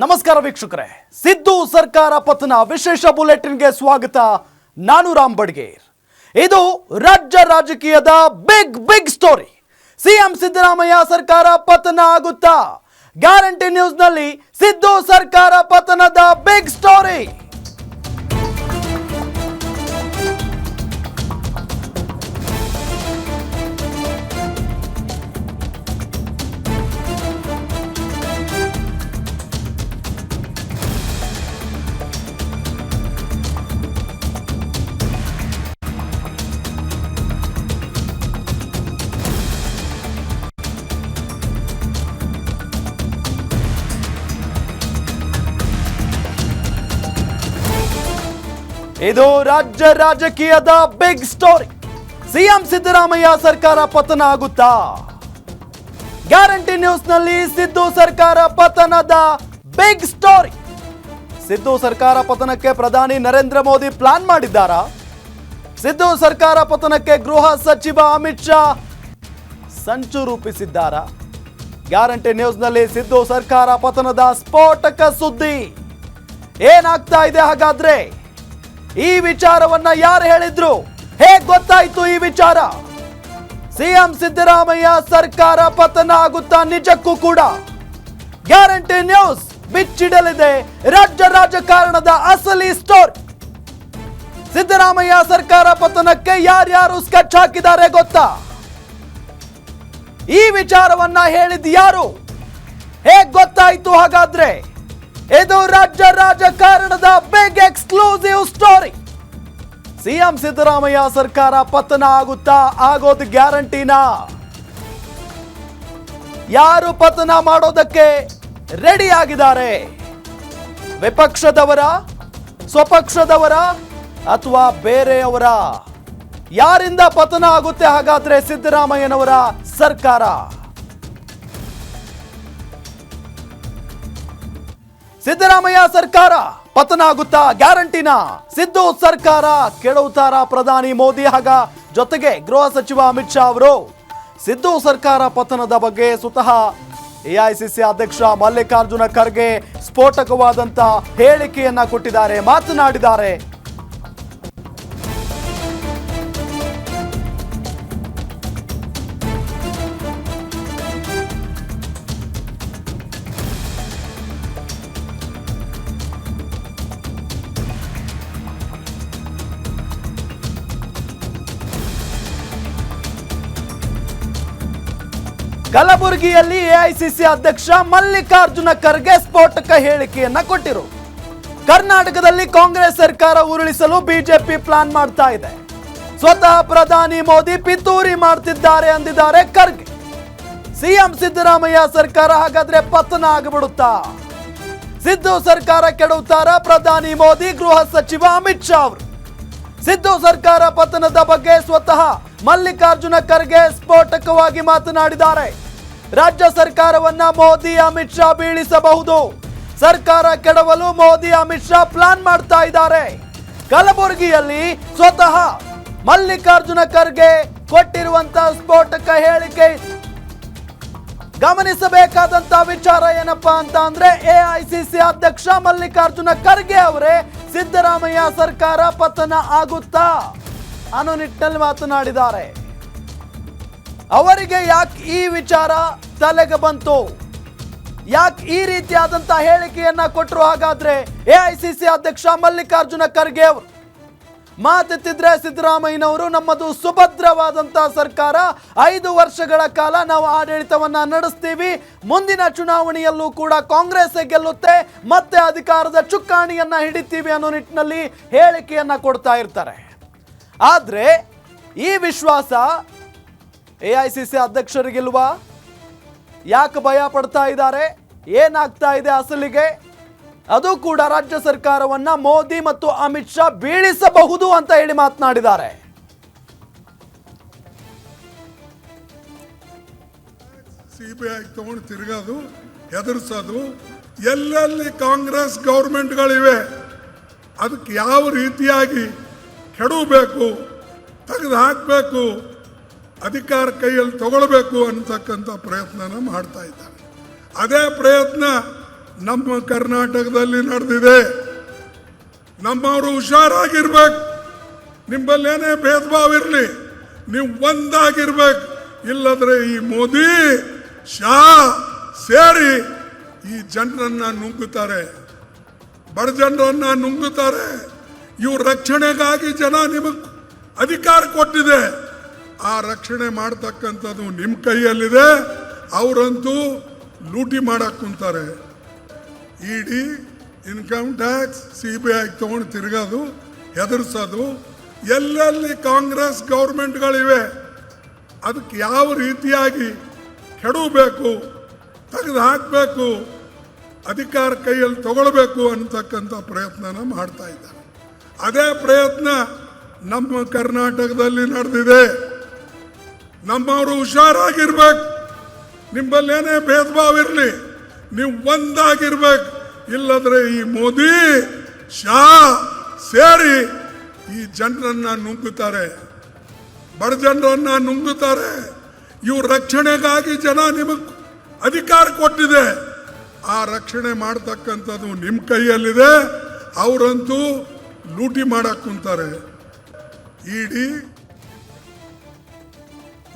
ನಮಸ್ಕಾರ ವೀಕ್ಷಕರೇ, ಸಿದ್ದು ಸರ್ಕಾರ ಪತನ ವಿಶೇಷ ಬುಲೆಟಿನ್ಗೆ ಸ್ವಾಗತ. ನಾನು ರಾಮ್ ಬಡ್ಗೇರ್. ಇದು ರಾಜ್ಯ ರಾಜಕೀಯದ ಬಿಗ್ ಸ್ಟೋರಿ. ಸಿಎಂ ಸಿದ್ದರಾಮಯ್ಯ ಸರ್ಕಾರ ಪತನ ಆಗುತ್ತಾ? ಗ್ಯಾರಂಟಿ ನ್ಯೂಸ್ ನಲ್ಲಿ ಸಿದ್ದು ಸರ್ಕಾರ ಪತನದ ಬಿಗ್ ಸ್ಟೋರಿ. ಇದು ರಾಜ್ಯ ರಾಜಕೀಯದ ಬಿಗ್ ಸ್ಟೋರಿ. ಸಿಎಂ ಸಿದ್ದರಾಮಯ್ಯ ಸರ್ಕಾರ ಪತನ ಆಗುತ್ತಾ? ಗ್ಯಾರಂಟಿ ನ್ಯೂಸ್ ನಲ್ಲಿ ಸಿದ್ದು ಸರ್ಕಾರ ಪತನದ ಬಿಗ್ ಸ್ಟೋರಿ. ಸಿದ್ದು ಸರ್ಕಾರ ಪತನಕ್ಕೆ ಪ್ರಧಾನಿ ನರೇಂದ್ರ ಮೋದಿ ಪ್ಲಾನ್ ಮಾಡಿದ್ದಾರಾ? ಸಿದ್ದು ಸರ್ಕಾರ ಪತನಕ್ಕೆ ಗೃಹ ಸಚಿವ ಅಮಿತ್ ಶಾ ಸಂಚು ರೂಪಿಸಿದ್ದಾರಾ? ಗ್ಯಾರಂಟಿ ನ್ಯೂಸ್ ನಲ್ಲಿ ಸಿದ್ದು ಸರ್ಕಾರ ಪತನದ ಸ್ಫೋಟಕ ಸುದ್ದಿ. ಏನಾಗ್ತಾ ಇದೆ ಹಾಗಾದ್ರೆ? ಈ ವಿಚಾರವನ್ನ ಯಾರು ಹೇಳಿದ್ರು? ಹೇಗೆ ಗೊತ್ತಾಯ್ತು ಈ ವಿಚಾರ? ಸಿಎಂ ಸಿದ್ದರಾಮಯ್ಯ ಸರ್ಕಾರ ಪತನ ಆಗುತ್ತಾ ನಿಜಕ್ಕೂ ಕೂಡ? ಗ್ಯಾರಂಟಿ ನ್ಯೂಸ್ ಬಿಚ್ಚಿಡಲಿದೆ ರಾಜ್ಯ ರಾಜಕಾರಣದ ಅಸಲಿ ಸ್ಟೋರಿ. ಸಿದ್ದರಾಮಯ್ಯ ಸರ್ಕಾರ ಪತನಕ್ಕೆ ಯಾರ್ಯಾರು ಸ್ಕೆಚ್ ಹಾಕಿದ್ದಾರೆ ಗೊತ್ತಾ? ಈ ವಿಚಾರವನ್ನ ಹೇಳಿದ್ ಯಾರು? ಹೇಗೆ ಗೊತ್ತಾಯ್ತು ಹಾಗಾದ್ರೆ? ಇದು ರಾಜ್ಯ ರಾಜಕಾರಣದ big exclusive story. CM Siddaramaiah ಸರ್ಕಾರ ಪತನ ಆಗುತ್ತಾ? ಆಗೋದು ಗ್ಯಾರಂಟಿನಾ? ಯಾರು ಪತನ ಮಾಡೋದಕ್ಕೆ ರೆಡಿ ಆಗಿದ್ದಾರೆ? ವಿಪಕ್ಷದವರ, ಸ್ವಪಕ್ಷದವರ ಅಥವಾ ಬೇರೆಯವರ? ಯಾರಿಂದ ಪತನ ಆಗುತ್ತೆ ಹಾಗಾದ್ರೆ ಸಿದ್ದರಾಮಯ್ಯನವರ ಸರ್ಕಾರ? ಸಿದ್ದರಾಮಯ್ಯ ಸರ್ಕಾರ ಪತನ ಆಗುತ್ತಾ? ಗ್ಯಾರಂಟಿನ? ಸಿದ್ದು ಸರ್ಕಾರ ಕೆಡವುತ್ತಾರಾ ಪ್ರಧಾನಿ ಮೋದಿ ಹಾಗ ಜೊತೆಗೆ ಗೃಹ ಸಚಿವ ಅಮಿತ್ ಶಾ ಅವರು? ಸಿದ್ದು ಸರ್ಕಾರ ಪತನದ ಬಗ್ಗೆ ಸ್ವತಃ ಎಐಸಿಸಿ ಅಧ್ಯಕ್ಷ ಮಲ್ಲಿಕಾರ್ಜುನ ಖರ್ಗೆ ಸ್ಫೋಟಕವಾದಂತ ಹೇಳಿಕೆಯನ್ನ ಕೊಟ್ಟಿದ್ದಾರೆ, ಮಾತನಾಡಿದ್ದಾರೆ. ಕಲಬುರಗಿಯಲ್ಲಿ ಎಐಸಿಸಿ ಅಧ್ಯಕ್ಷ ಮಲ್ಲಿಕಾರ್ಜುನ ಖರ್ಗೆ ಸ್ಫೋಟಕ ಹೇಳಿಕೆಯನ್ನ ಕೊಟ್ಟಿರು. ಕರ್ನಾಟಕದಲ್ಲಿ ಕಾಂಗ್ರೆಸ್ ಸರ್ಕಾರ ಉರುಳಿಸಲು ಬಿಜೆಪಿ ಪ್ಲಾನ್ ಮಾಡ್ತಾ ಇದೆ. ಸ್ವತಃ ಪ್ರಧಾನಿ ಮೋದಿ ಪಿತೂರಿ ಮಾಡ್ತಿದ್ದಾರೆ ಅಂದಿದ್ದಾರೆ ಖರ್ಗೆ. ಸಿಎಂ ಸಿದ್ದರಾಮಯ್ಯ ಸರ್ಕಾರ ಹಾಗಾದ್ರೆ ಪತನ ಆಗಿಬಿಡುತ್ತಾ? ಸಿದ್ದು ಸರ್ಕಾರ ಕೆಡವುತ್ತಾರ ಪ್ರಧಾನಿ ಮೋದಿ, ಗೃಹ ಸಚಿವ ಅಮಿತ್ ಶಾ ಅವರು? ಸಿದ್ದು ಸರ್ಕಾರ ಪತನದ ಬಗ್ಗೆ ಸ್ವತಃ ಮಲ್ಲಿಕಾರ್ಜುನ ಖರ್ಗೆ ಸ್ಫೋಟಕವಾಗಿ ಮಾತನಾಡಿದ್ದಾರೆ. ರಾಜ್ಯ ಸರ್ಕಾರವನ್ನ ಮೋದಿ ಅಮಿತ್ ಶಾ ಬೀಳಿಸಬಹುದು. ಸರ್ಕಾರ ಕೆಡವಲು ಮೋದಿ ಅಮಿತ್ ಶಾ ಪ್ಲಾನ್ ಮಾಡ್ತಾ ಇದ್ದಾರೆ. ಕಲಬುರಗಿಯಲ್ಲಿ ಸ್ವತಃ ಮಲ್ಲಿಕಾರ್ಜುನ ಖರ್ಗೆ ಕೊಟ್ಟಿರುವಂತಹ ಸ್ಫೋಟಕ ಹೇಳಿಕೆ. ಗಮನಿಸಬೇಕಾದಂತ ವಿಚಾರ ಏನಪ್ಪಾ ಅಂತ ಅಂದ್ರೆ, ಎಐಸಿಸಿ ಅಧ್ಯಕ್ಷ ಮಲ್ಲಿಕಾರ್ಜುನ ಖರ್ಗೆ ಅವರೇ ಸಿದ್ದರಾಮಯ್ಯ ಸರ್ಕಾರ ಪತನ ಆಗುತ್ತಾ ಅನ್ನೋ ನಿಟ್ಟಿನಲ್ಲಿ ಮಾತನಾಡಿದ್ದಾರೆ. ಅವರಿಗೆ ಯಾಕೆ ಈ ವಿಚಾರ ತಲೆಗೆ ಬಂತು? ಯಾಕೆ ಈ ರೀತಿಯಾದಂತಹ ಹೇಳಿಕೆಯನ್ನ ಕೊಟ್ಟರು ಹಾಗಾದ್ರೆ ಎಐಸಿಸಿ ಅಧ್ಯಕ್ಷ ಮಲ್ಲಿಕಾರ್ಜುನ ಖರ್ಗೆ ಅವರು? ಮಾತೆತ್ತಿದ್ರೆ ಸಿದ್ದರಾಮಯ್ಯನವರು ನಮ್ಮದು ಸುಭದ್ರವಾದಂತಹ ಸರ್ಕಾರ, 5 ವರ್ಷಗಳ ಕಾಲ ನಾವು ಆಡಳಿತವನ್ನ ನಡೆಸ್ತೀವಿ, ಮುಂದಿನ ಚುನಾವಣೆಯಲ್ಲೂ ಕೂಡ ಕಾಂಗ್ರೆಸ್ ಗೆಲ್ಲುತ್ತೆ, ಮತ್ತೆ ಅಧಿಕಾರದ ಚುಕ್ಕಾಣಿಯನ್ನ ಹಿಡಿತೀವಿ ಅನ್ನೋ ನಿಟ್ಟಿನಲ್ಲಿ ಹೇಳಿಕೆಯನ್ನ ಕೊಡ್ತಾ ಇರ್ತಾರೆ. ಆದ್ರೆ ಈ ವಿಶ್ವಾಸ ಎಐಸಿಸಿ ಅಧ್ಯಕ್ಷರಿಗಿಲ್ವಾ? ಯಾಕೆ ಭಯ ಪಡ್ತಾ ಇದ್ದಾರೆ? ಏನಾಗ್ತಾ ಇದೆ ಅಸಲಿಗೆ? ಅದು ಕೂಡ ರಾಜ್ಯ ಸರ್ಕಾರವನ್ನ ಮೋದಿ ಮತ್ತು ಅಮಿತ್ ಶಾ ಬೀಳಿಸಬಹುದು ಅಂತ ಹೇಳಿ ಮಾತನಾಡಿದ್ದಾರೆ. ಸಿಬಿಐ ತಗೊಂಡು ತಿರುಗೋದು, ಹೆದರ್ಸೋದು, ಎಲ್ಲೆಲ್ಲಿ ಕಾಂಗ್ರೆಸ್ ಗೌರ್ಮೆಂಟ್ಗಳಿವೆ ಅದಕ್ಕೆ ಯಾವ ರೀತಿಯಾಗಿ ಕೆಡವಬೇಕು, ತೆಗೆದು ಹಾಕಬೇಕು, ಅಧಿಕಾರ ಕೈಯಲ್ಲಿ ತಗೊಳ್ಬೇಕು ಅಂತಕ್ಕಂಥ ಪ್ರಯತ್ನನ ಮಾಡ್ತಾ ಇದ್ದಾರೆ. ಅದೇ ಪ್ರಯತ್ನ ನಮ್ಮ ಕರ್ನಾಟಕದಲ್ಲಿ ನಡೆದಿದೆ. ನಮ್ಮವರು ಹುಷಾರಾಗಿರ್ಬೇಕು. ನಿಮ್ಮಲ್ಲೇನೇ ಭೇದ ಭಾವ ಇರಲಿ, ನೀವು ಒಂದಾಗಿರ್ಬೇಕು. ಇಲ್ಲದ್ರೆ ಈ ಮೋದಿ ಶಾ ಸೇರಿ ಈ ಜನರನ್ನ ನುಂಗುತ್ತಾರೆ, ಬಡ ಜನರನ್ನ ನುಂಗುತ್ತಾರೆ. ಇವ್ರ ರಕ್ಷಣೆಗಾಗಿ ಜನ ನಿಮಗೆ ಅಧಿಕಾರ ಕೊಟ್ಟಿದೆ. ಆ ರಕ್ಷಣೆ ಮಾಡ್ತಕ್ಕಂಥದ್ದು ನಿಮ್ಮ ಕೈಯಲ್ಲಿದೆ. ಅವರಂತೂ ಲೂಟಿ ಮಾಡಕ್ ಕುಂತಾರೆ. ಇಡಿ, ಇನ್ಕಮ್ ಟ್ಯಾಕ್ಸ್, CBI ತಗೊಂಡು ತಿರುಗೋದು, ಹೆದರ್ಸೋದು. ಎಲ್ಲೆಲ್ಲಿ ಕಾಂಗ್ರೆಸ್ ಗೌರ್ಮೆಂಟ್ಗಳಿವೆ ಅದಕ್ಕೆ ಯಾವ ರೀತಿಯಾಗಿ ಕೆಡಬೇಕು, ತೆಗೆದು ಹಾಕಬೇಕು, ಅಧಿಕಾರ ಕೈಯಲ್ಲಿ ತಗೊಳ್ಬೇಕು ಅಂತಕ್ಕಂಥ ಪ್ರಯತ್ನನ ಮಾಡ್ತಾ ಇದ್ದಾರೆ. ಅದೇ ಪ್ರಯತ್ನ ನಮ್ಮ ಕರ್ನಾಟಕದಲ್ಲಿ ನಡೆದಿದೆ. ನಮ್ಮವರು ಹುಷಾರಾಗಿರ್ಬೇಕು. ನಿಮ್ಮಲ್ಲೇನೇ ಭೇದ ಭಾವ ಇರಲಿ, ನೀವು ಒಂದಾಗಿರ್ಬೇಕು. ಇಲ್ಲದ್ರೆ ಈ ಮೋದಿ ಶಾ ಸೇರಿ ಈ ಜನರನ್ನ ನುಂಗುತ್ತಾರೆ, ಬಡ ಜನರನ್ನ ನುಂಗುತ್ತಾರೆ. ಇವ್ರ ರಕ್ಷಣೆಗಾಗಿ ಜನ ನಿಮಗೆ ಅಧಿಕಾರ ಕೊಟ್ಟಿದೆ. ಆ ರಕ್ಷಣೆ ಮಾಡ್ತಕ್ಕಂಥದ್ದು ನಿಮ್ಮ ಕೈಯಲ್ಲಿದೆ. ಅವರಂತೂ ಲೂಟಿ ಮಾಡಕ್ ಕುಂತಾರೆ. ಇಡಿ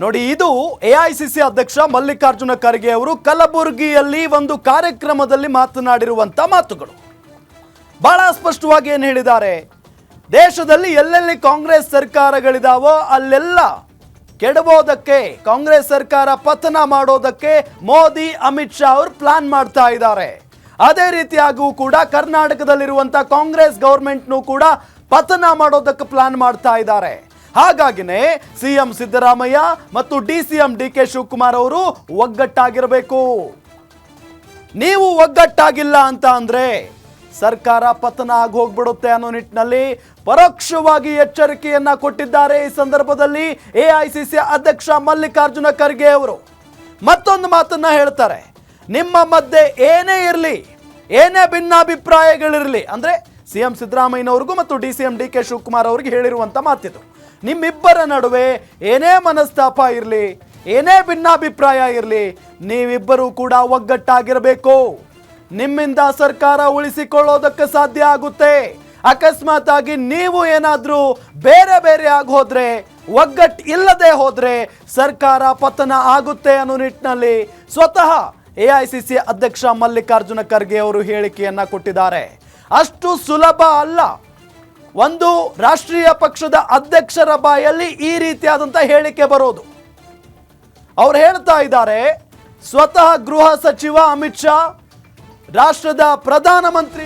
ನೋಡಿ, ಇದು AICC ಅಧ್ಯಕ್ಷ ಮಲ್ಲಿಕಾರ್ಜುನ ಖರ್ಗೆ ಅವರು ಕಲಬುರಗಿಯಲ್ಲಿ ಒಂದು ಕಾರ್ಯಕ್ರಮದಲ್ಲಿ ಮಾತನಾಡಿರುವಂತ ಮಾತುಗಳು. ಬಹಳ ಸ್ಪಷ್ಟವಾಗಿ ಏನು ಹೇಳಿದ್ದಾರೆ, ದೇಶದಲ್ಲಿ ಎಲ್ಲೆಲ್ಲಿ ಕಾಂಗ್ರೆಸ್ ಸರ್ಕಾರಗಳಿದಾವೋ ಅಲ್ಲೆಲ್ಲ ಕೆಡವೋದಕ್ಕೆ, ಕಾಂಗ್ರೆಸ್ ಸರ್ಕಾರ ಪತನ ಮಾಡೋದಕ್ಕೆ ಮೋದಿ ಅಮಿತ್ ಶಾ ಅವರು ಪ್ಲಾನ್ ಮಾಡ್ತಾ ಇದ್ದಾರೆ. ಅದೇ ರೀತಿಯಾಗೂ ಕೂಡ ಕರ್ನಾಟಕದಲ್ಲಿರುವಂತ ಕಾಂಗ್ರೆಸ್ ಗೌರ್ಮೆಂಟ್ನು ಕೂಡ ಪತನ ಮಾಡೋದಕ್ಕೆ ಪ್ಲಾನ್ ಮಾಡ್ತಾ ಇದ್ದಾರೆ. ಹಾಗಾಗಿನೇ CM ಸಿದ್ದರಾಮಯ್ಯ ಮತ್ತು DCM DK ಶಿವಕುಮಾರ್ ಅವರು ಒಗ್ಗಟ್ಟಾಗಿರಬೇಕು. ನೀವು ಒಗ್ಗಟ್ಟಾಗಿಲ್ಲ ಅಂತ ಅಂದ್ರೆ ಸರ್ಕಾರ ಪತನ ಆಗಿ ಹೋಗ್ಬಿಡುತ್ತೆ ಅನ್ನೋ ನಿಟ್ಟಿನಲ್ಲಿ ಪರೋಕ್ಷವಾಗಿ ಎಚ್ಚರಿಕೆಯನ್ನ ಕೊಟ್ಟಿದ್ದಾರೆ. ಈ ಸಂದರ್ಭದಲ್ಲಿ AICC ಅಧ್ಯಕ್ಷ ಮಲ್ಲಿಕಾರ್ಜುನ ಖರ್ಗೆ ಅವರು ಮತ್ತೊಂದು ಮಾತನ್ನ ಹೇಳ್ತಾರೆ. ನಿಮ್ಮ ಮಧ್ಯೆ ಏನೇ ಇರಲಿ, ಏನೇ ಭಿನ್ನಾಭಿಪ್ರಾಯಗಳಿರಲಿ, ಅಂದ್ರೆ CM ಸಿದ್ದರಾಮಯ್ಯನವ್ರಿಗೂ ಮತ್ತು DCM DK ಶಿವಕುಮಾರ್ ಅವ್ರಿಗೆ ಹೇಳಿರುವಂತ ಮಾತಿದು. ನಿಮ್ಮಿಬ್ಬರ ನಡುವೆ ಏನೇ ಮನಸ್ತಾಪ ಇರಲಿ, ಏನೇ ಭಿನ್ನಾಭಿಪ್ರಾಯ ಇರಲಿ, ನೀವಿಬ್ಬರೂ ಕೂಡ ಒಗ್ಗಟ್ಟಾಗಿರಬೇಕು. ನಿಮ್ಮಿಂದ ಸರ್ಕಾರ ಉಳಿಸಿಕೊಳ್ಳೋದಕ್ಕೆ ಸಾಧ್ಯ ಆಗುತ್ತೆ. ಅಕಸ್ಮಾತ್ ಆಗಿ ನೀವು ಏನಾದ್ರೂ ಬೇರೆ ಬೇರೆ ಆಗಿ ಹೋದ್ರೆ, ಒಗ್ಗಟ್ಟು ಇಲ್ಲದೆ ಹೋದ್ರೆ ಸರ್ಕಾರ ಪತನ ಆಗುತ್ತೆ ಅನ್ನೋ ನಿಟ್ಟಿನಲ್ಲಿ ಸ್ವತಃ AICC ಅಧ್ಯಕ್ಷ ಮಲ್ಲಿಕಾರ್ಜುನ ಖರ್ಗೆ ಅವರು ಹೇಳಿಕೆಯನ್ನ ಕೊಟ್ಟಿದ್ದಾರೆ. ಅಷ್ಟು ಸುಲಭ ಅಲ್ಲ ಒಂದು ರಾಷ್ಟ್ರೀಯ ಪಕ್ಷದ ಅಧ್ಯಕ್ಷರ ಬಾಯಲ್ಲಿ ಈ ರೀತಿಯಾದಂಥ ಹೇಳಿಕೆ ಬರೋದು. ಅವ್ರು ಹೇಳ್ತಾ ಇದ್ದಾರೆ, ಸ್ವತಃ ಗೃಹ ಸಚಿವ ಅಮಿತ್ ಶಾ, ರಾಷ್ಟ್ರದ ಪ್ರಧಾನಮಂತ್ರಿ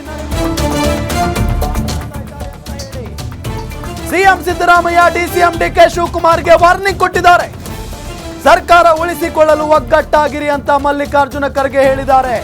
CM ಸಿದ್ದರಾಮಯ್ಯ, DCM DK ಶಿವಕುಮಾರ್ಗೆ ವಾರ್ನಿಂಗ್ ಕೊಟ್ಟಿದ್ದಾರೆ. ಸರ್ಕಾರ ಉಳಿಸಿಕೊಳ್ಳಲು ಒಗ್ಗಟ್ಟಾಗಿರಿ ಅಂತ ಮಲ್ಲಿಕಾರ್ಜುನ ಖರ್ಗೆ ಹೇಳಿದ್ದಾರೆ.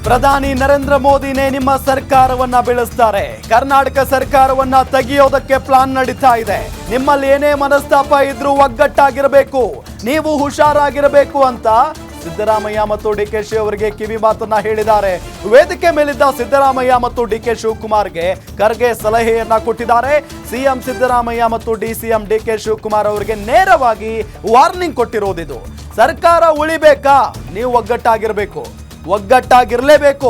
ಪ್ರಧಾನಿ ನರೇಂದ್ರ ಮೋದಿನೇ ನಿಮ್ಮ ಸರ್ಕಾರವನ್ನ ಬೀಳಿಸ್ತಾರೆ. ಕರ್ನಾಟಕ ಸರ್ಕಾರವನ್ನ ತೆಗೆಯೋದಕ್ಕೆ ಪ್ಲಾನ್ ನಡೀತಾ ಇದೆ. ನಿಮ್ಮಲ್ಲಿ ಏನೇ ಮನಸ್ತಾಪ ಇದ್ರೂ ಒಗ್ಗಟ್ಟಾಗಿರಬೇಕು, ನೀವು ಹುಷಾರಾಗಿರಬೇಕು ಅಂತ ಸಿದ್ದರಾಮಯ್ಯ ಮತ್ತು DK ಅವರಿಗೆ ಕಿವಿ ಮಾತನ್ನ ಹೇಳಿದ್ದಾರೆ. ವೇದಿಕೆ ಮೇಲಿದ್ದ ಸಿದ್ದರಾಮಯ್ಯ ಮತ್ತು DK ಶಿವಕುಮಾರ್ಗೆ ಖರ್ಗೆ ಸಲಹೆಯನ್ನ ಕೊಟ್ಟಿದ್ದಾರೆ. CM ಸಿದ್ದರಾಮಯ್ಯ ಮತ್ತು DCM DK ಶಿವಕುಮಾರ್ ಅವರಿಗೆ ನೇರವಾಗಿ ವಾರ್ನಿಂಗ್ ಕೊಟ್ಟಿರೋದಿದು. ಸರ್ಕಾರ ಉಳಿಬೇಕಾ, ನೀವು ಒಗ್ಗಟ್ಟಾಗಿರಬೇಕು, ಒಗ್ಗಟ್ಟಾಗಿರ್ಲೇಬೇಕು,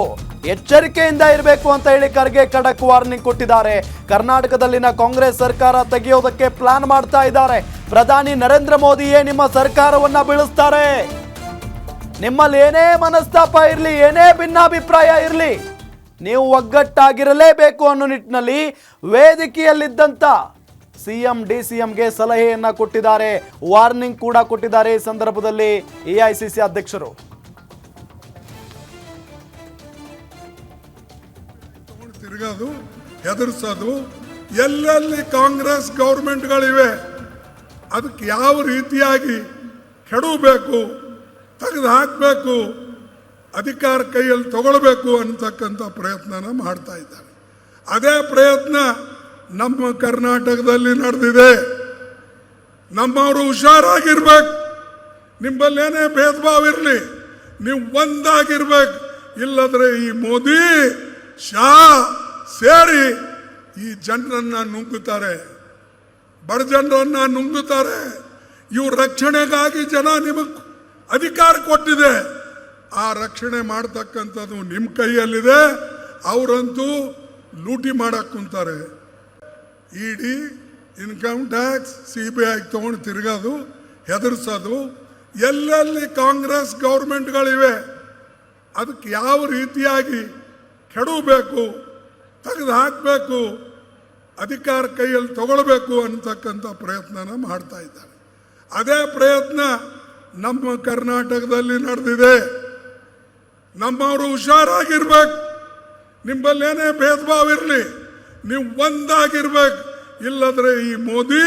ಎಚ್ಚರಿಕೆಯಿಂದ ಇರಬೇಕು ಅಂತ ಹೇಳಿ ಖರ್ಗೆ ಖಡಕ್ ವಾರ್ನಿಂಗ್ ಕೊಟ್ಟಿದ್ದಾರೆ. ಕರ್ನಾಟಕದಲ್ಲಿನ ಕಾಂಗ್ರೆಸ್ ಸರ್ಕಾರ ತೆಗೆಯೋದಕ್ಕೆ ಪ್ಲಾನ್ ಮಾಡ್ತಾ ಇದ್ದಾರೆ. ಪ್ರಧಾನಿ ನರೇಂದ್ರ ಮೋದಿಯೇ ನಿಮ್ಮ ಸರ್ಕಾರವನ್ನ ಬೀಳಿಸ್ತಾರೆ. ನಿಮ್ಮಲ್ಲಿ ಏನೇ ಮನಸ್ತಾಪ ಇರಲಿ, ಏನೇ ಭಿನ್ನಾಭಿಪ್ರಾಯ ಇರಲಿ, ನೀವು ಒಗ್ಗಟ್ಟಾಗಿರಲೇಬೇಕು ಅನ್ನೋ ನಿಟ್ಟಿನಲ್ಲಿ ವೇದಿಕೆಯಲ್ಲಿದ್ದಂಥ CM DCMಗೆ ಸಲಹೆಯನ್ನ ಕೊಟ್ಟಿದ್ದಾರೆ, ವಾರ್ನಿಂಗ್ ಕೂಡ ಕೊಟ್ಟಿದ್ದಾರೆ. ಈ ಸಂದರ್ಭದಲ್ಲಿ AICC ಅಧ್ಯಕ್ಷರು ತಿರುಗೋದು, ಹೆದರ್ಸೋದು, ಎಲ್ಲೆಲ್ಲಿ ಕಾಂಗ್ರೆಸ್ ಗೌರ್ಮೆಂಟ್ಗಳಿವೆ ಅದಕ್ಕೆ ಯಾವ ರೀತಿಯಾಗಿ ಕೆಡವಬೇಕು, ತೆಗೆದು ಹಾಕಬೇಕು, ಅಧಿಕಾರ ಕೈಯಲ್ಲಿ ತಗೊಳ್ಬೇಕು ಅಂತಕ್ಕಂಥ ಪ್ರಯತ್ನನ ಮಾಡ್ತಾ ಇದ್ದಾರೆ. ಅದೇ ಪ್ರಯತ್ನ ನಮ್ಮ ಕರ್ನಾಟಕದಲ್ಲಿ ನಡೆದಿದೆ. ನಮ್ಮವರು ಹುಷಾರಾಗಿರ್ಬೇಕು. ನಿಮ್ಮಲ್ಲಿ ಏನೇ ಭೇದ ಭಾವ ಇರಲಿ, ನೀವು ಒಂದಾಗಿರ್ಬೇಕು. ಇಲ್ಲದ್ರೆ ಈ ಮೋದಿ ಶಾ ಸೇರಿ ಈ ಜನರನ್ನ ನುಂಗುತ್ತಾರೆ, ಬಡ ಜನರನ್ನ ನುಂಗುತ್ತಾರೆ. ಇವ್ರ ರಕ್ಷಣೆಗಾಗಿ ಜನ ನಿಮಗೆ ಅಧಿಕಾರ ಕೊಟ್ಟಿದೆ. ಆ ರಕ್ಷಣೆ ಮಾಡ್ತಕ್ಕಂಥದ್ದು ನಿಮ್ಮ ಕೈಯಲ್ಲಿದೆ. ಅವರಂತೂ ಲೂಟಿ ಮಾಡಕ್ಕೆ ಕುಂತಾರೆ. ಇಡಿ, ಇನ್ಕಮ್ ಟ್ಯಾಕ್ಸ್, CBI ತಗೊಂಡು ತಿರುಗೋದು, ಹೆದರ್ಸೋದು, ಎಲ್ಲೆಲ್ಲಿ ಕಾಂಗ್ರೆಸ್ ಗೌರ್ಮೆಂಟ್ಗಳಿವೆ ಅದಕ್ಕೆ ಯಾವ ರೀತಿಯಾಗಿ ಕೆಡವಬೇಕು, ತೆಗೆದು ಹಾಕಬೇಕು, ಅಧಿಕಾರ ಕೈಯಲ್ಲಿ ತಗೊಳ್ಬೇಕು ಅಂತಕ್ಕಂಥ ಪ್ರಯತ್ನನ ಮಾಡ್ತಾ ಇದ್ದಾರೆ. ಅದೇ ಪ್ರಯತ್ನ ನಮ್ಮ ಕರ್ನಾಟಕದಲ್ಲಿ ನಡೆದಿದೆ. ನಮ್ಮವರು ಹುಷಾರಾಗಿರ್ಬೇಕು. ನಿಮ್ಮಲ್ಲಿ ಏನೇ ಭೇದ ಭಾವ ಇರಲಿ, ನೀವು ಒಂದಾಗಿರ್ಬೇಕು. ಇಲ್ಲದ್ರೆ ಈ ಮೋದಿ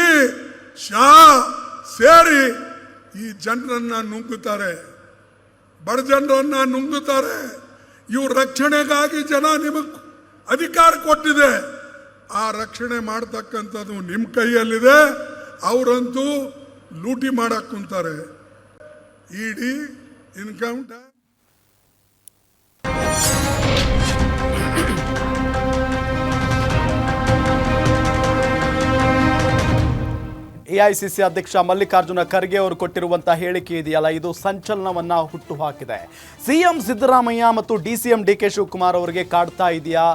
ಶಾ ಸೇರಿ ಈ ಜನರನ್ನ ನುಂಗುತ್ತಾರೆ, ಬಡ ಜನರನ್ನ ನುಂಗುತ್ತಾರೆ. ಇವ್ರ ರಕ್ಷಣೆಗಾಗಿ ಜನ ನಿಮಗೆ ಅಧಿಕಾರ ಕೊಟ್ಟಿದೆ. ಆ ರಕ್ಷಣೆ ಮಾಡ್ತಕ್ಕಂಥದ್ದು ನಿಮ್ಮ ಕೈಯಲ್ಲಿದೆ. ಅವರಂತೂ ಲೂಟಿ ಮಾಡಕ್ಕೆ ಕುಂತಾರೆ. ಇಡಿ, ಇನ್ಕಮ್ ಟ್ಯಾಕ್ಸ್. AICC ಅಧ್ಯಕ್ಷ ಮಲ್ಲಿಕಾರ್ಜುನ ಖರ್ಗೆ ಅವರು ಕೊಟ್ಟಿರುವಂತಹ ಹೇಳಿಕೆ ಇದೆಯಲ್ಲ, ಇದು ಸಂಚಲನವನ್ನ ಹುಟ್ಟು ಹಾಕಿದೆ. ಸಿಎಂ ಸಿದ್ದರಾಮಯ್ಯ ಮತ್ತು DCM DK ಶಿವಕುಮಾರ್ ಅವರಿಗೆ ಕಾಡ್ತಾ ಇದೆಯಾ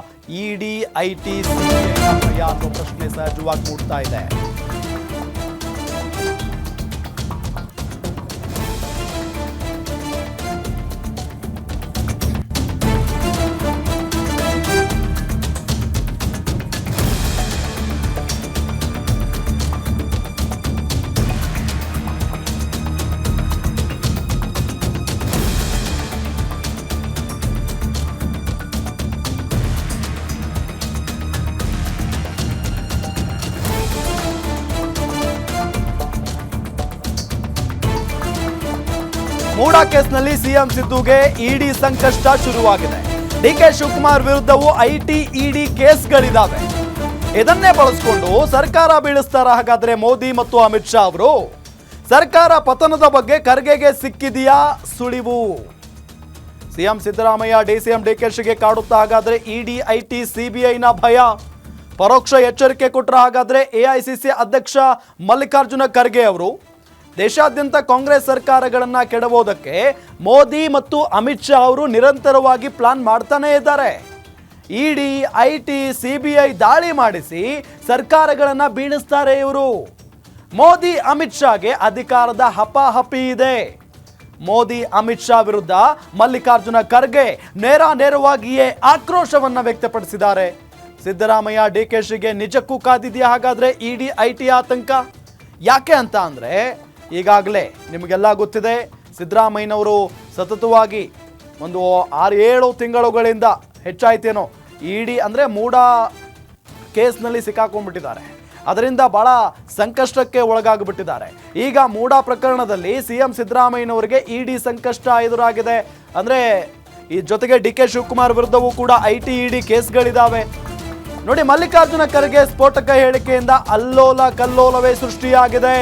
ED, IT, CBI ಅನ್ನೋ ಪ್ರಶ್ನೆ ಸಹಜವಾಗಿ ಮೂಡ್ತಾ ಇದೆ. ಮೂಡಾ ಕೇಸ್ನಲ್ಲಿ ಸಿಎಂ ಸಿದ್ದುಗೆ ED ಸಂಕಷ್ಟ ಶುರುವಾಗಿದೆ. DK ಶಿವಕುಮಾರ್ ವಿರುದ್ಧವೂ IT, ED ಕೇಸ್ಗಳಿದಾವೆ. ಇದನ್ನೇ ಬಳಸಿಕೊಂಡು ಸರ್ಕಾರ ಬೀಳಿಸ್ತಾರ ಹಾಗಾದ್ರೆ ಮೋದಿ ಮತ್ತು ಅಮಿತ್ ಶಾ ಅವರು? ಸರ್ಕಾರ ಪತನದ ಬಗ್ಗೆ ಖರ್ಗೆಗೆ ಸಿಕ್ಕಿದೆಯಾ ಸುಳಿವು? ಸಿಎಂ ಸಿದ್ದರಾಮಯ್ಯ DCM DKಶಿಗೆ ಕಾಡುತ್ತಾ ಹಾಗಾದ್ರೆ ED, IT, CBIನ ಭಯ? ಪರೋಕ್ಷ ಎಚ್ಚರಿಕೆ ಕೊಟ್ಟರೆ ಹಾಗಾದ್ರೆ AICC ಅಧ್ಯಕ್ಷ ಮಲ್ಲಿಕಾರ್ಜುನ ಖರ್ಗೆ ಅವರು? ದೇಶಾದ್ಯಂತ ಕಾಂಗ್ರೆಸ್ ಸರ್ಕಾರಗಳನ್ನ ಕೆಡವೋದಕ್ಕೆ ಮೋದಿ ಮತ್ತು ಅಮಿತ್ ಶಾ ಅವರು ನಿರಂತರವಾಗಿ ಪ್ಲಾನ್ ಮಾಡ್ತಾನೆ ಇದ್ದಾರೆ. ED, IT, CBI ದಾಳಿ ಮಾಡಿಸಿ ಸರ್ಕಾರಗಳನ್ನ ಬೀಳಿಸ್ತಾರೆ ಇವರು. ಮೋದಿ ಅಮಿತ್ ಶಾಗೆ ಅಧಿಕಾರದ ಹಪಾಹಪಿ ಇದೆ. ಮೋದಿ ಅಮಿತ್ ಶಾ ವಿರುದ್ಧ ಮಲ್ಲಿಕಾರ್ಜುನ ಖರ್ಗೆ ನೇರವಾಗಿಯೇ ಆಕ್ರೋಶವನ್ನ ವ್ಯಕ್ತಪಡಿಸಿದ್ದಾರೆ. ಸಿದ್ದರಾಮಯ್ಯ DKಶಿಗೆ ನಿಜಕ್ಕೂ ಕಾದಿದೆಯಾ ಹಾಗಾದ್ರೆ ED, IT ಆತಂಕ? ಯಾಕೆ ಅಂತ ಅಂದ್ರೆ ಈಗಾಗಲೇ ನಿಮಗೆಲ್ಲ ಗೊತ್ತಿದೆ, ಸಿದ್ದರಾಮಯ್ಯನವರು ಸತತವಾಗಿ ಒಂದು 6-7 ತಿಂಗಳುಗಳಿಂದ ಹೆಚ್ಚಾಯ್ತೇನೋ ED ಅಂದರೆ ಮೂಡಾ ಕೇಸ್ನಲ್ಲಿ ಸಿಕ್ಕಾಕೊಂಡ್ಬಿಟ್ಟಿದ್ದಾರೆ. ಅದರಿಂದ ಬಹಳ ಸಂಕಷ್ಟಕ್ಕೆ ಒಳಗಾಗಿಬಿಟ್ಟಿದ್ದಾರೆ. ಈಗ ಮೂಡಾ ಪ್ರಕರಣದಲ್ಲಿ ಸಿಎಂ ಸಿದ್ದರಾಮಯ್ಯನವರಿಗೆ ED ಸಂಕಷ್ಟ ಎದುರಾಗಿದೆ. ಅಂದರೆ ಈ ಜೊತೆಗೆ DK ಶಿವಕುಮಾರ್ ವಿರುದ್ಧವೂ ಕೂಡ IT, ED ಕೇಸ್ಗಳಿದ್ದಾವೆ. ನೋಡಿ, ಮಲ್ಲಿಕಾರ್ಜುನ ಖರ್ಗೆ ಸ್ಫೋಟಕ ಹೇಳಿಕೆಯಿಂದ ಅಲ್ಲೋಲ ಕಲ್ಲೋಲವೇ ಸೃಷ್ಟಿಯಾಗಿದೆ.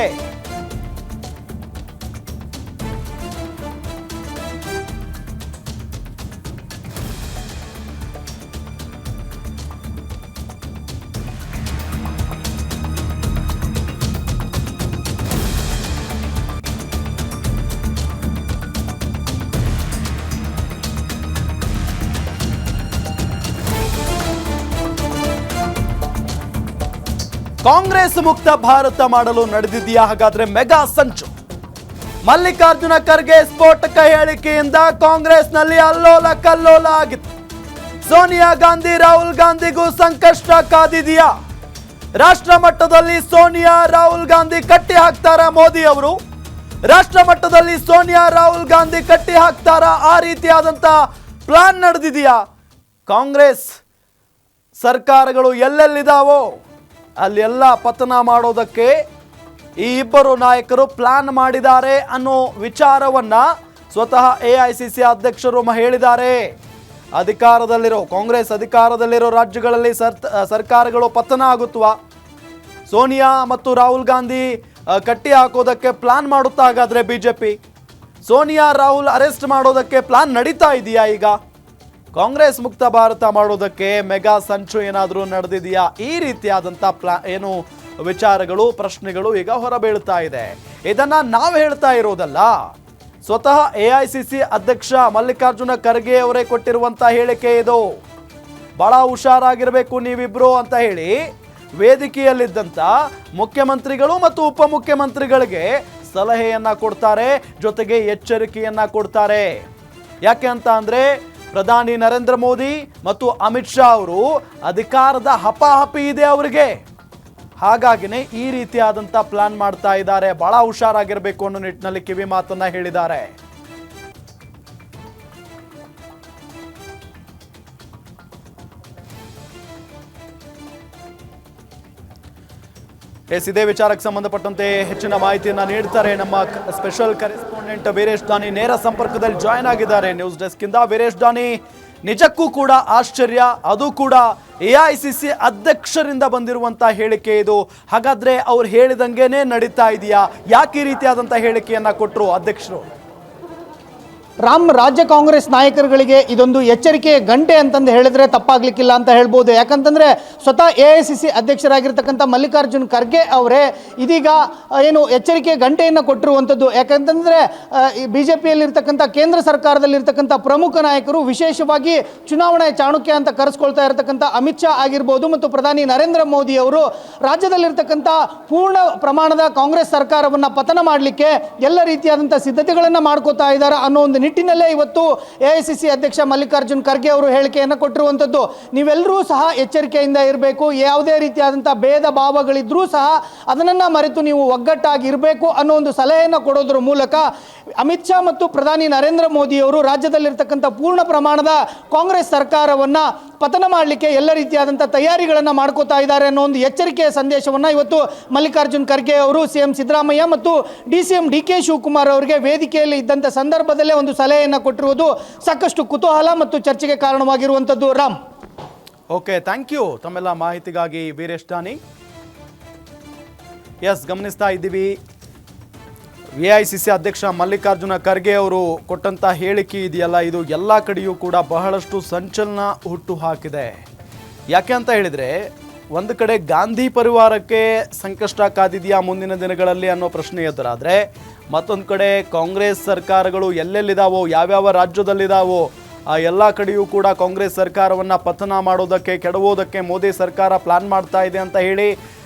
ಕಾಂಗ್ರೆಸ್ ಮುಕ್ತ ಭಾರತ ಮಾಡಲು ನಡೆದಿದೆಯಾ ಹಾಗಾದ್ರೆ ಮೆಗಾ ಸಂಚು? ಮಲ್ಲಿಕಾರ್ಜುನ ಖರ್ಗೆ ಸ್ಫೋಟಕ ಹೇಳಿಕೆಯಿಂದ ಕಾಂಗ್ರೆಸ್ನಲ್ಲಿ ಅಲ್ಲೋಲ ಕಲ್ಲೋಲ ಆಗಿತ್ತು. ಸೋನಿಯಾ ಗಾಂಧಿ, ರಾಹುಲ್ ಗಾಂಧಿಗೂ ಸಂಕಷ್ಟ ಕಾದಿದೆಯಾ? ರಾಷ್ಟ್ರ ಮಟ್ಟದಲ್ಲಿ ಸೋನಿಯಾ, ರಾಹುಲ್ ಗಾಂಧಿ ಕಟ್ಟಿ ಹಾಕ್ತಾರ ಮೋದಿ ಅವರು? ರಾಷ್ಟ್ರ ಮಟ್ಟದಲ್ಲಿ ಸೋನಿಯಾ, ರಾಹುಲ್ ಗಾಂಧಿ ಕಟ್ಟಿ ಹಾಕ್ತಾರ? ಆ ರೀತಿಯಾದಂತ ಪ್ಲಾನ್ ನಡೆದಿದೆಯಾ? ಕಾಂಗ್ರೆಸ್ ಸರ್ಕಾರಗಳು ಎಲ್ಲೆಲ್ಲಿದಾವೋ ಅಲ್ಲೆಲ್ಲ ಪತನ ಮಾಡೋದಕ್ಕೆ ಈ ಇಬ್ಬರು ನಾಯಕರು ಪ್ಲಾನ್ ಮಾಡಿದ್ದಾರೆ ಅನ್ನೋ ವಿಚಾರವನ್ನ ಸ್ವತಃ AICC ಅಧ್ಯಕ್ಷರು ಹೇಳಿದ್ದಾರೆ. ಅಧಿಕಾರದಲ್ಲಿರೋ ಕಾಂಗ್ರೆಸ್ ಅಧಿಕಾರದಲ್ಲಿರೋ ರಾಜ್ಯಗಳಲ್ಲಿ ಸರ್ಕಾರಗಳು ಪತನ ಆಗುತ್ತವಾ? ಸೋನಿಯಾ ಮತ್ತು ರಾಹುಲ್ ಗಾಂಧಿ ಕಟ್ಟಿ ಹಾಕೋದಕ್ಕೆ ಪ್ಲಾನ್ ಮಾಡುತ್ತಾ ಹಾಗಾದ್ರೆ ಬಿಜೆಪಿ? ಸೋನಿಯಾ ರಾಹುಲ್ ಅರೆಸ್ಟ್ ಮಾಡೋದಕ್ಕೆ ಪ್ಲಾನ್ ನಡೀತಾ ಇದೆಯಾ? ಈಗ ಕಾಂಗ್ರೆಸ್ ಮುಕ್ತ ಭಾರತ ಮಾಡೋದಕ್ಕೆ ಮೆಗಾ ಸಂಚು ಏನಾದರೂ ನಡೆದಿದೆಯಾ? ಈ ರೀತಿಯಾದಂಥ ವಿಚಾರಗಳು ಪ್ರಶ್ನೆಗಳು ಈಗ ಹೊರಬೀಳ್ತಾ ಇದೆ. ಇದನ್ನ ನಾವು ಹೇಳ್ತಾ ಇರೋದಲ್ಲ, ಸ್ವತಃ AICC ಅಧ್ಯಕ್ಷ ಮಲ್ಲಿಕಾರ್ಜುನ ಖರ್ಗೆ ಅವರೇ ಕೊಟ್ಟಿರುವಂತ ಹೇಳಿಕೆ ಇದು. ಬಹಳ ಹುಷಾರಾಗಿರ್ಬೇಕು ನೀವಿಬ್ರು ಅಂತ ಹೇಳಿ ವೇದಿಕೆಯಲ್ಲಿದ್ದಂತ ಮುಖ್ಯಮಂತ್ರಿಗಳು ಮತ್ತು ಉಪಮುಖ್ಯಮಂತ್ರಿಗಳಿಗೆ ಸಲಹೆಯನ್ನ ಕೊಡ್ತಾರೆ, ಜೊತೆಗೆ ಎಚ್ಚರಿಕೆಯನ್ನ ಕೊಡ್ತಾರೆ. ಯಾಕೆ ಅಂತ ಅಂದ್ರೆ ಪ್ರಧಾನಿ ನರೇಂದ್ರ ಮೋದಿ ಮತ್ತು ಅಮಿತ್ ಶಾ ಅವರು ಅಧಿಕಾರದ ಹಪಾಹಪಿ ಇದೆ ಅವರಿಗೆ. ಹಾಗಾಗಿನೇ ಈ ರೀತಿಯಾದಂಥ ಪ್ಲಾನ್ ಮಾಡ್ತಾ ಇದ್ದಾರೆ. ಬಹಳ ಹುಷಾರಾಗಿರ್ಬೇಕು ಅನ್ನೋ ನಿಟ್ಟಿನಲ್ಲಿ ಕಿವಿ ಮಾತನ್ನ ಹೇಳಿದ್ದಾರೆ. ಇದೇ ವಿಚಾರಕ್ಕೆ ಸಂಬಂಧಪಟ್ಟಂತೆ ಹೆಚ್ಚಿನ ಮಾಹಿತಿಯನ್ನ ನೀಡ್ತಾರೆ ನಮ್ಮ ಸ್ಪೆಷಲ್ ಕರೆಸ್ಪಾಂಡೆಂಟ್ ವೀರೇಶ್ ದಾನಿ. ನೇರ ಸಂಪರ್ಕದಲ್ಲಿ ಜಾಯ್ನ್ ಆಗಿದ್ದಾರೆ ನ್ಯೂಸ್ ಡೆಸ್ಕ್ ಇಂದ. ವೀರೇಶ್ ದಾನಿ, ನಿಜಕ್ಕೂ ಕೂಡ ಆಶ್ಚರ್ಯ, ಅದು ಕೂಡ AICC ಅಧ್ಯಕ್ಷರಿಂದ ಬಂದಿರುವಂತ ಹೇಳಿಕೆ ಇದು. ಹಾಗಾದ್ರೆ ಅವ್ರು ಹೇಳಿದಂಗೆನೇ ನಡೀತಾ ಇದೆಯಾ? ಯಾಕೆ ಈ ರೀತಿಯಾದಂತ ಹೇಳಿಕೆಯನ್ನ ಕೊಟ್ಟರು ಅಧ್ಯಕ್ಷರು? ರಾಜ್ಯ ಕಾಂಗ್ರೆಸ್ ನಾಯಕರುಗಳಿಗೆ ಇದೊಂದು ಎಚ್ಚರಿಕೆಯ ಗಂಟೆ ಅಂತಂದು ಹೇಳಿದ್ರೆ ತಪ್ಪಾಗ್ಲಿಕ್ಕಿಲ್ಲ ಅಂತ ಹೇಳ್ಬೋದು. ಯಾಕಂತಂದ್ರೆ ಸ್ವತಃ AICC ಅಧ್ಯಕ್ಷರಾಗಿರ್ತಕ್ಕಂಥ ಮಲ್ಲಿಕಾರ್ಜುನ್ ಖರ್ಗೆ ಅವರೇ ಇದೀಗ ಏನು ಎಚ್ಚರಿಕೆಯ ಗಂಟೆಯನ್ನು ಕೊಟ್ಟಿರುವಂಥದ್ದು. ಯಾಕಂತಂದ್ರೆ BJPಯಲ್ಲಿರ್ತಕ್ಕಂಥ ಕೇಂದ್ರ ಸರ್ಕಾರದಲ್ಲಿರ್ತಕ್ಕಂಥ ಪ್ರಮುಖ ನಾಯಕರು, ವಿಶೇಷವಾಗಿ ಚುನಾವಣೆ ಚಾಣಕ್ಯ ಅಂತ ಕರೆಸ್ಕೊಳ್ತಾ ಇರತಕ್ಕಂಥ ಅಮಿತ್ ಶಾ ಆಗಿರ್ಬೋದು ಮತ್ತು ಪ್ರಧಾನಿ ನರೇಂದ್ರ ಮೋದಿ ಅವರು ರಾಜ್ಯದಲ್ಲಿರ್ತಕ್ಕಂಥ ಪೂರ್ಣ ಪ್ರಮಾಣದ ಕಾಂಗ್ರೆಸ್ ಸರ್ಕಾರವನ್ನು ಪತನ ಮಾಡಲಿಕ್ಕೆ ಎಲ್ಲ ರೀತಿಯಾದಂಥ ಸಿದ್ಧತೆಗಳನ್ನು ಮಾಡ್ಕೋತಾ ಇದ್ದಾರೆ ಅನ್ನೋ ಒಂದು ನಿಟ್ಟಿನಲ್ಲೇ ಇವತ್ತು AICC ಅಧ್ಯಕ್ಷ ಮಲ್ಲಿಕಾರ್ಜುನ್ ಖರ್ಗೆ ಅವರು ಹೇಳಿಕೆಯನ್ನು ಕೊಟ್ಟಿರುವಂಥದ್ದು. ನೀವೆಲ್ಲರೂ ಸಹ ಎಚ್ಚರಿಕೆಯಿಂದ ಇರಬೇಕು, ಯಾವುದೇ ರೀತಿಯಾದಂಥ ಭೇದ ಭಾವಗಳಿದ್ರೂ ಸಹ ಅದನ್ನು ಮರೆತು ನೀವು ಒಗ್ಗಟ್ಟಾಗಿ ಇರಬೇಕು ಅನ್ನೋ ಒಂದು ಸಲಹೆಯನ್ನು ಕೊಡೋದ್ರ ಮೂಲಕ ಅಮಿತ್ ಶಾ ಮತ್ತು ಪ್ರಧಾನಿ ನರೇಂದ್ರ ಮೋದಿ ಅವರು ರಾಜ್ಯದಲ್ಲಿರ್ತಕ್ಕಂಥ ಪೂರ್ಣ ಪ್ರಮಾಣದ ಕಾಂಗ್ರೆಸ್ ಸರ್ಕಾರವನ್ನು ಪತನ ಮಾಡಲಿಕ್ಕೆ ಎಲ್ಲ ರೀತಿಯಾದಂಥ ತಯಾರಿಗಳನ್ನು ಮಾಡ್ಕೋತಾ ಇದ್ದಾರೆ ಅನ್ನೋ ಒಂದು ಎಚ್ಚರಿಕೆಯ ಸಂದೇಶವನ್ನು ಇವತ್ತು ಮಲ್ಲಿಕಾರ್ಜುನ್ ಖರ್ಗೆ ಅವರು CM ಸಿದ್ದರಾಮಯ್ಯ ಮತ್ತು DCM DK ಶಿವಕುಮಾರ್ ಅವರಿಗೆ ವೇದಿಕೆಯಲ್ಲಿ ಇದ್ದಂಥ ಸಂದರ್ಭದಲ್ಲೇ ಒಂದು ಸಲಹೆಯನ್ನು ಕೊಟ್ಟಿರುವುದು ಸಾಕಷ್ಟು ಕುತೂಹಲ ಮತ್ತು ಚರ್ಚೆಗೆ ಕಾರಣವಾಗಿರುವಂಥದ್ದು. ರಾಮ್, ಓಕೆ, ಥ್ಯಾಂಕ್ ಯು ತಮ್ಮೆಲ್ಲ ಮಾಹಿತಿಗಾಗಿ ವೀರೇಶ್ ದಾನಿ. ಗಮನಿಸ್ತಾ ಇದ್ದೀವಿ AICC ಅಧ್ಯಕ್ಷ ಮಲ್ಲಿಕಾರ್ಜುನ ಖರ್ಗೆ ಅವರು ಕೊಟ್ಟಂತ ಹೇಳಿಕೆ ಇದೆಯಲ್ಲ, ಇದು ಎಲ್ಲ ಕಡೆಯೂ ಕೂಡ ಬಹಳಷ್ಟು ಸಂಚಲನ ಹುಟ್ಟು ಹಾಕಿದೆ. ಯಾಕೆ ಅಂತ ಹೇಳಿದ್ರೆ, ಒಂದು ಕಡೆ ಗಾಂಧಿ ಪರಿವಾರಕ್ಕೆ ಸಂಕಷ್ಟ ಕಾದಿದೆಯಾ ಮುಂದಿನ ದಿನಗಳಲ್ಲಿ ಅನ್ನೋ ಪ್ರಶ್ನೆ ಎದುರಾದರೆ, ಮತ್ತೊಂದು ಕಡೆ ಕಾಂಗ್ರೆಸ್ ಸರ್ಕಾರಗಳು ಎಲ್ಲೆಲ್ಲಿದಾವೋ, ಯಾವ್ಯಾವ ರಾಜ್ಯದಲ್ಲಿದಾವೋ ಆ ಎಲ್ಲ ಕಡೆಯೂ ಕೂಡ ಕಾಂಗ್ರೆಸ್ ಸರ್ಕಾರವನ್ನು ಪತನ ಮಾಡೋದಕ್ಕೆ, ಕೆಡವೋದಕ್ಕೆ ಮೋದಿ ಸರ್ಕಾರ ಪ್ಲಾನ್ ಮಾಡ್ತಾ ಇದೆ ಅಂತ ಹೇಳಿ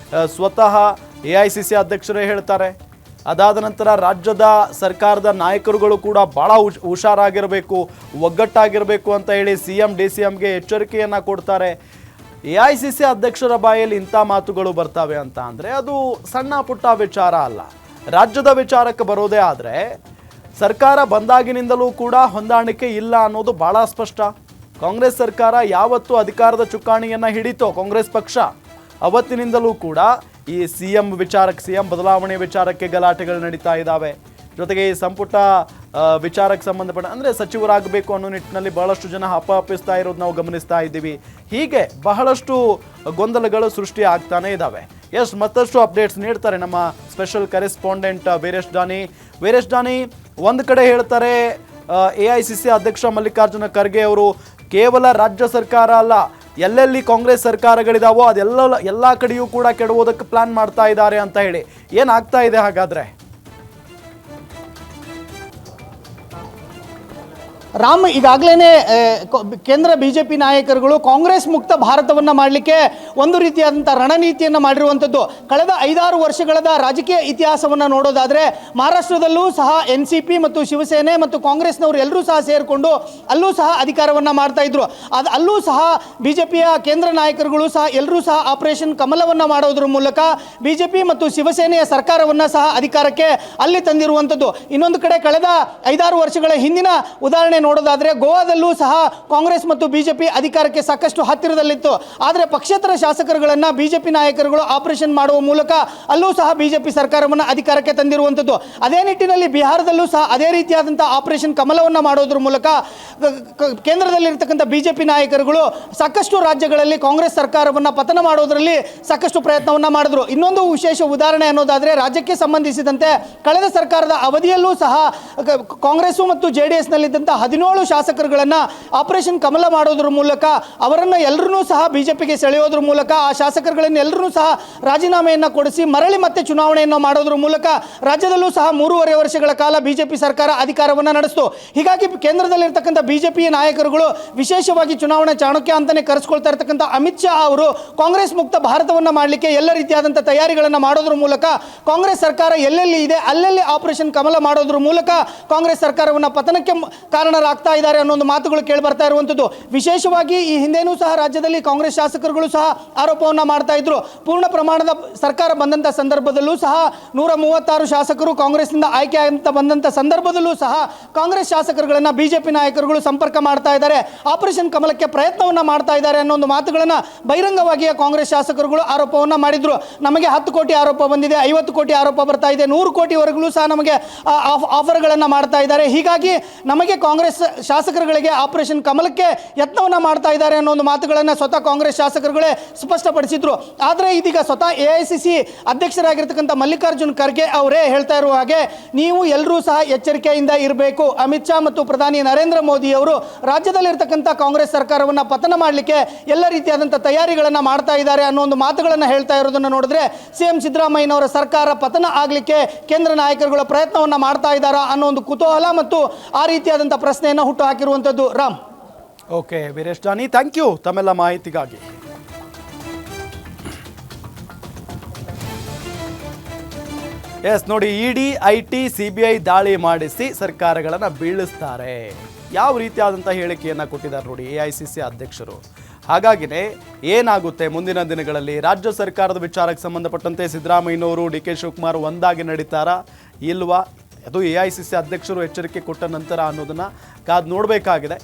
ಸ್ವತಃ AICC ಅಧ್ಯಕ್ಷರೇ ಹೇಳ್ತಾರೆ. ಅದಾದ ನಂತರ ರಾಜ್ಯದ ಸರ್ಕಾರದ ನಾಯಕರುಗಳು ಕೂಡ ಭಾಳ ಹುಷಾರಾಗಿರಬೇಕು, ಒಗ್ಗಟ್ಟಾಗಿರಬೇಕು ಅಂತ ಹೇಳಿ CM DCMಗೆ ಎಚ್ಚರಿಕೆಯನ್ನು ಕೊಡ್ತಾರೆ. AICC ಅಧ್ಯಕ್ಷರ ಬಾಯಲ್ಲಿ ಇಂಥ ಮಾತುಗಳು ಬರ್ತವೆ ಅಂತ ಅಂದರೆ ಅದು ಸಣ್ಣ ಪುಟ್ಟ ವಿಚಾರ ಅಲ್ಲ. ರಾಜ್ಯದ ವಿಚಾರಕ್ಕೆ ಬರೋದೇ ಆದರೆ ಸರ್ಕಾರ ಬಂದಾಗಿನಿಂದಲೂ ಕೂಡ ಹೊಂದಾಣಿಕೆ ಇಲ್ಲ ಅನ್ನೋದು ಭಾಳ ಸ್ಪಷ್ಟ. ಕಾಂಗ್ರೆಸ್ ಸರ್ಕಾರ ಯಾವತ್ತು ಅಧಿಕಾರದ ಚುಕ್ಕಾಣಿಯನ್ನು ಹಿಡಿತೋ ಕಾಂಗ್ರೆಸ್ ಪಕ್ಷ, ಅವತ್ತಿನಿಂದಲೂ ಕೂಡ ಈ CM ಬದಲಾವಣೆ ವಿಚಾರಕ್ಕೆ ಗಲಾಟೆಗಳು ನಡೀತಾ ಇದ್ದಾವೆ. ಜೊತೆಗೆ ಈ ಸಂಪುಟ ವಿಚಾರಕ್ಕೆ ಸಂಬಂಧಪಟ್ಟ ಅಂದರೆ ಸಚಿವರಾಗಬೇಕು ಅನ್ನೋ ನಿಟ್ಟಿನಲ್ಲಿ ಬಹಳಷ್ಟು ಜನ ಹಪಹಪಿಸ್ತಾ ಇರೋದು ನಾವು ಗಮನಿಸ್ತಾ ಇದ್ದೀವಿ. ಹೀಗೆ ಬಹಳಷ್ಟು ಗೊಂದಲಗಳು ಸೃಷ್ಟಿ ಆಗ್ತಾನೆ ಇದ್ದಾವೆ. ಮತ್ತಷ್ಟು ಅಪ್ಡೇಟ್ಸ್ ನೀಡ್ತಾರೆ ನಮ್ಮ ಸ್ಪೆಷಲ್ ಕರೆಸ್ಪಾಂಡೆಂಟ್ ವೀರೇಶ್ ದಾನಿ. ಒಂದು ಕಡೆ ಹೇಳ್ತಾರೆ AICC ಅಧ್ಯಕ್ಷ ಮಲ್ಲಿಕಾರ್ಜುನ ಖರ್ಗೆ ಅವರು ಕೇವಲ ರಾಜ್ಯ ಸರ್ಕಾರ ಅಲ್ಲ, ಎಲ್ಲೆಲ್ಲಿ ಕಾಂಗ್ರೆಸ್ ಸರ್ಕಾರಗಳಿದಾವೋ ಎಲ್ಲ ಕಡೆಯೂ ಕೂಡ ಕೆಡವೋದಕ್ಕೆ ಪ್ಲಾನ್ ಮಾಡ್ತಾ ಇದ್ದಾರೆ ಅಂತ ಹೇಳಿ. ಏನಾಗ್ತಾ ಇದೆ ಹಾಗಾದ್ರೆ? ರಾಮ್, ಈಗಾಗಲೇ ಕೇಂದ್ರ BJP ನಾಯಕರುಗಳು ಕಾಂಗ್ರೆಸ್ ಮುಕ್ತ ಭಾರತವನ್ನು ಮಾಡಲಿಕ್ಕೆ ಒಂದು ರೀತಿಯಾದಂಥ ರಣನೀತಿಯನ್ನು ಮಾಡಿರುವಂಥದ್ದು. ಕಳೆದ 5-6 ವರ್ಷಗಳ ರಾಜಕೀಯ ಇತಿಹಾಸವನ್ನು ನೋಡೋದಾದರೆ ಮಹಾರಾಷ್ಟ್ರದಲ್ಲೂ ಸಹ NCP ಮತ್ತು ಶಿವಸೇನೆ ಮತ್ತು ಕಾಂಗ್ರೆಸ್ನವರು ಎಲ್ಲರೂ ಸಹ ಸೇರಿಕೊಂಡು ಅಲ್ಲೂ ಸಹ ಅಧಿಕಾರವನ್ನು ಮಾಡ್ತಾ ಇದ್ರು. ಅಲ್ಲೂ ಸಹ BJPಯ ಕೇಂದ್ರ ನಾಯಕರುಗಳು ಸಹ ಎಲ್ಲರೂ ಸಹ ಆಪರೇಷನ್ ಕಮಲವನ್ನು ಮಾಡೋದ್ರ ಮೂಲಕ BJP ಮತ್ತು ಶಿವಸೇನೆಯ ಸರ್ಕಾರವನ್ನು ಸಹ ಅಧಿಕಾರಕ್ಕೆ ಅಲ್ಲಿ ತಂದಿರುವಂಥದ್ದು. ಇನ್ನೊಂದು ಕಡೆ ಕಳೆದ 5-6 ವರ್ಷಗಳ ಹಿಂದಿನ ಉದಾಹರಣೆ ನೋಡೋದಾದ್ರೆ ಗೋವಾದಲ್ಲೂ ಸಹ ಕಾಂಗ್ರೆಸ್ ಮತ್ತು ಬಿಜೆಪಿ ಅಧಿಕಾರಕ್ಕೆ ಸಾಕಷ್ಟು ಹತ್ತಿರದಲ್ಲಿತ್ತು. ಆದರೆ ಪಕ್ಷೇತರ ಶಾಸಕರುಗಳನ್ನ ಬಿಜೆಪಿ ನಾಯಕರುಗಳು ಆಪರೇಷನ್ ಮಾಡುವ ಮೂಲಕ ಅಲ್ಲೂ ಸಹ ಬಿಜೆಪಿ ಸರ್ಕಾರವನ್ನು ಅಧಿಕಾರಕ್ಕೆ ತಂದಿರುವಂಥದ್ದು. ಅದೇ ನಿಟ್ಟಿನಲ್ಲಿ ಬಿಹಾರದಲ್ಲೂ ಸಹ ಅದೇ ರೀತಿಯಾದಂತಹ ಆಪರೇಷನ್ ಕಮಲವನ್ನು ಮಾಡೋದ್ರ ಮೂಲಕ ಕೇಂದ್ರದಲ್ಲಿರ್ತಕ್ಕಂಥ ಬಿಜೆಪಿ ನಾಯಕರುಗಳು ಸಾಕಷ್ಟು ರಾಜ್ಯಗಳಲ್ಲಿ ಕಾಂಗ್ರೆಸ್ ಸರ್ಕಾರವನ್ನು ಪತನ ಮಾಡೋದರಲ್ಲಿ ಸಾಕಷ್ಟು ಪ್ರಯತ್ನವನ್ನ ಮಾಡಿದ್ರು. ಇನ್ನೊಂದು ವಿಶೇಷ ಉದಾಹರಣೆ ಅನ್ನೋದಾದ್ರೆ ರಾಜ್ಯಕ್ಕೆ ಸಂಬಂಧಿಸಿದಂತೆ ಕಳೆದ ಸರ್ಕಾರದ ಅವಧಿಯಲ್ಲೂ ಸಹ ಕಾಂಗ್ರೆಸ್ ಮತ್ತು JDS ನಲ್ಲಿದ್ದಂಥ 17 ಶಾಸಕರುಗಳನ್ನ ಆಪರೇಷನ್ ಕಮಲ ಮಾಡೋದ್ರ ಮೂಲಕ ಅವರನ್ನು ಎಲ್ಲರನ್ನೂ ಸಹ ಬಿಜೆಪಿಗೆ ಸೆಳೆಯೋದ್ರ ಮೂಲಕ ಆ ಶಾಸಕರುಗಳನ್ನು ಎಲ್ಲರೂ ಸಹ ರಾಜೀನಾಮೆಯನ್ನು ಕೊಡಿಸಿ ಮರಳಿ ಮತ್ತೆ ಚುನಾವಣೆಯನ್ನು ಮಾಡೋದ್ರ ಮೂಲಕ ರಾಜ್ಯದಲ್ಲೂ ಸಹ 3.5 ವರ್ಷಗಳ ಕಾಲ ಬಿಜೆಪಿ ಸರ್ಕಾರ ಅಧಿಕಾರವನ್ನು ನಡೆಸಿತು. ಹೀಗಾಗಿ ಕೇಂದ್ರದಲ್ಲಿರ್ತಕ್ಕಂಥ ಬಿಜೆಪಿ ನಾಯಕರುಗಳು ವಿಶೇಷವಾಗಿ ಚುನಾವಣಾ ಚಾಣಕ್ಯ ಅಂತಾನೆ ಕರೆಸ್ಕೊಳ್ತಾ ಇರ್ತಕ್ಕಂಥ ಅಮಿತ್ ಶಾ ಅವರು ಕಾಂಗ್ರೆಸ್ ಮುಕ್ತ ಭಾರತವನ್ನು ಮಾಡಲಿಕ್ಕೆ ಎಲ್ಲ ರೀತಿಯಾದಂಥ ತಯಾರಿಗಳನ್ನು ಮಾಡೋದ್ರ ಮೂಲಕ ಕಾಂಗ್ರೆಸ್ ಸರ್ಕಾರ ಎಲ್ಲೆಲ್ಲಿ ಇದೆ ಅಲ್ಲೆಲ್ಲಿ ಆಪರೇಷನ್ ಕಮಲ ಮಾಡೋದ್ರ ಮೂಲಕ ಕಾಂಗ್ರೆಸ್ ಸರ್ಕಾರವನ್ನು ಪತನಕ್ಕೆ ಕಾರಣರಾಗ್ತಾ ಇದ್ದಾರೆ ಅನ್ನೋ ಒಂದು ಮಾತುಗಳು ಕೇಳಿ ಬರ್ತಾ ಇರುವಂಥದ್ದು. ವಿಶೇಷವಾಗಿ ಈ ಹಿಂದೆನೂ ಸಹ ರಾಜ್ಯದಲ್ಲಿ ಕಾಂಗ್ರೆಸ್ ಶಾಸಕರುಗಳು ಸಹ ಆರೋಪವನ್ನು ಮಾಡ್ತಾ ಇದ್ರು. ಪೂರ್ಣ ಪ್ರಮಾಣದ ಸರ್ಕಾರ ಬಂದಂಥ ಸಂದರ್ಭದಲ್ಲೂ ಸಹ 136 ಶಾಸಕರು ಕಾಂಗ್ರೆಸ್ನಿಂದ ಆಯ್ಕೆ ಅಂತ ಬಂದಂಥ ಸಂದರ್ಭದಲ್ಲೂ ಸಹ ಕಾಂಗ್ರೆಸ್ ಶಾಸಕರುಗಳನ್ನು ಬಿಜೆಪಿ ನಾಯಕರುಗಳು ಸಂಪರ್ಕ ಮಾಡ್ತಾ ಇದ್ದಾರೆ, ಆಪರೇಷನ್ ಕಮಲಕ್ಕೆ ಪ್ರಯತ್ನವನ್ನು ಮಾಡ್ತಾ ಇದ್ದಾರೆ ಅನ್ನೋ ಒಂದು ಮಾತುಗಳನ್ನು ಬಹಿರಂಗವಾಗಿಯೇ ಕಾಂಗ್ರೆಸ್ ಶಾಸಕರುಗಳು ಆರೋಪವನ್ನು ಮಾಡಿದ್ರು. ನಮಗೆ 10 ಕೋಟಿ ಆರೋಪ ಬಂದಿದೆ, 50 ಕೋಟಿ ಆರೋಪ ಬರ್ತಾ ಇದೆ, 100 ಕೋಟಿವರೆಗೂ ಸಹ ನಮಗೆ ಆಫರ್ಗಳನ್ನು ಮಾಡ್ತಾ ಇದ್ದಾರೆ. ಹೀಗಾಗಿ ನಮಗೆ ಕಾಂಗ್ರೆಸ್ ಶಾಸಕರುಗಳಿಗೆ ಆಪರೇಷನ್ ಕಮಲಕ್ಕೆ ಯತ್ನವನ್ನು ಮಾಡ್ತಾ ಇದ್ದಾರೆ ಅನ್ನೋ ಒಂದು ಮಾತುಗಳನ್ನು ಸ್ವತಃ ಕಾಂಗ್ರೆಸ್ ಶಾಸಕರುಗಳೇ ಸ್ಪಷ್ಟಪಡಿಸಿದ್ರು. ಆದರೆ ಇದೀಗ ಸ್ವತಃ AICC ಅಧ್ಯಕ್ಷರಾಗಿರ್ತಕ್ಕಂಥ ಮಲ್ಲಿಕಾರ್ಜುನ್ ಖರ್ಗೆ ಅವರೇ ಹೇಳ್ತಾ ಇರುವ ಹಾಗೆ ನೀವು ಎಲ್ಲರೂ ಸಹ ಎಚ್ಚರಿಕೆಯಿಂದ ಇರಬೇಕು. ಅಮಿತ್ ಶಾ ಮತ್ತು ಪ್ರಧಾನಿ ನರೇಂದ್ರ ಮೋದಿ ಅವರು ರಾಜ್ಯದಲ್ಲಿರ್ತಕ್ಕಂಥ ಕಾಂಗ್ರೆಸ್ ಸರ್ಕಾರವನ್ನು ಪತನ ಮಾಡಲಿಕ್ಕೆ ಎಲ್ಲ ರೀತಿಯಾದಂಥ ತಯಾರಿಗಳನ್ನು ಮಾಡ್ತಾ ಇದ್ದಾರೆ ಅನ್ನೋ ಒಂದು ಮಾತುಗಳನ್ನು ಹೇಳ್ತಾ ಇರೋದನ್ನು ನೋಡಿದ್ರೆ CM ಸಿದ್ದರಾಮಯ್ಯನವರ ಸರ್ಕಾರ ಪತನ ಆಗಲಿಕ್ಕೆ ಕೇಂದ್ರ ನಾಯಕರುಗಳ ಪ್ರಯತ್ನವನ್ನು ಮಾಡ್ತಾ ಇದ್ದಾರಾ ಅನ್ನೋ ಒಂದು ಕುತೂಹಲ ಮತ್ತು ಆ ರೀತಿಯಾದಂಥ ಪ್ರಶ್ನೆಯನ್ನು ಹುಟ್ಟು ಹಾಕಿರುವಂಥದ್ದು. Ram. Okay Veeresh Jani, thank you ತಮ್ಮೆಲ್ಲ ಮಾಹಿತಿಗಾಗಿ. ಎಸ್ ನೋಡಿ, ಇಡಿ IT CBI ದಾಳಿ ಮಾಡಿಸಿ ಸರ್ಕಾರಗಳನ್ನು ಬೀಳಿಸ್ತಾರೆ, ಯಾವ ರೀತಿಯಾದಂಥ ಹೇಳಿಕೆಯನ್ನು ಕೊಟ್ಟಿದ್ದಾರೆ ನೋಡಿ AICC ಅಧ್ಯಕ್ಷರು. ಹಾಗಾಗಿನೇ ಏನಾಗುತ್ತೆ ಮುಂದಿನ ದಿನಗಳಲ್ಲಿ ರಾಜ್ಯ ಸರ್ಕಾರದ ವಿಚಾರಕ್ಕೆ ಸಂಬಂಧಪಟ್ಟಂತೆ ಸಿದ್ದರಾಮಯ್ಯನವರು DK ಶಿವಕುಮಾರ್ ಒಂದಾಗಿ ನಡೀತಾರಾ ಇಲ್ವಾ, ಅದು AICC ಅಧ್ಯಕ್ಷರು ಎಚ್ಚರಿಕೆ ಕೊಟ್ಟ ನಂತರ ಅನ್ನೋದನ್ನು ಕಾದು ನೋಡಬೇಕಾಗಿದೆ.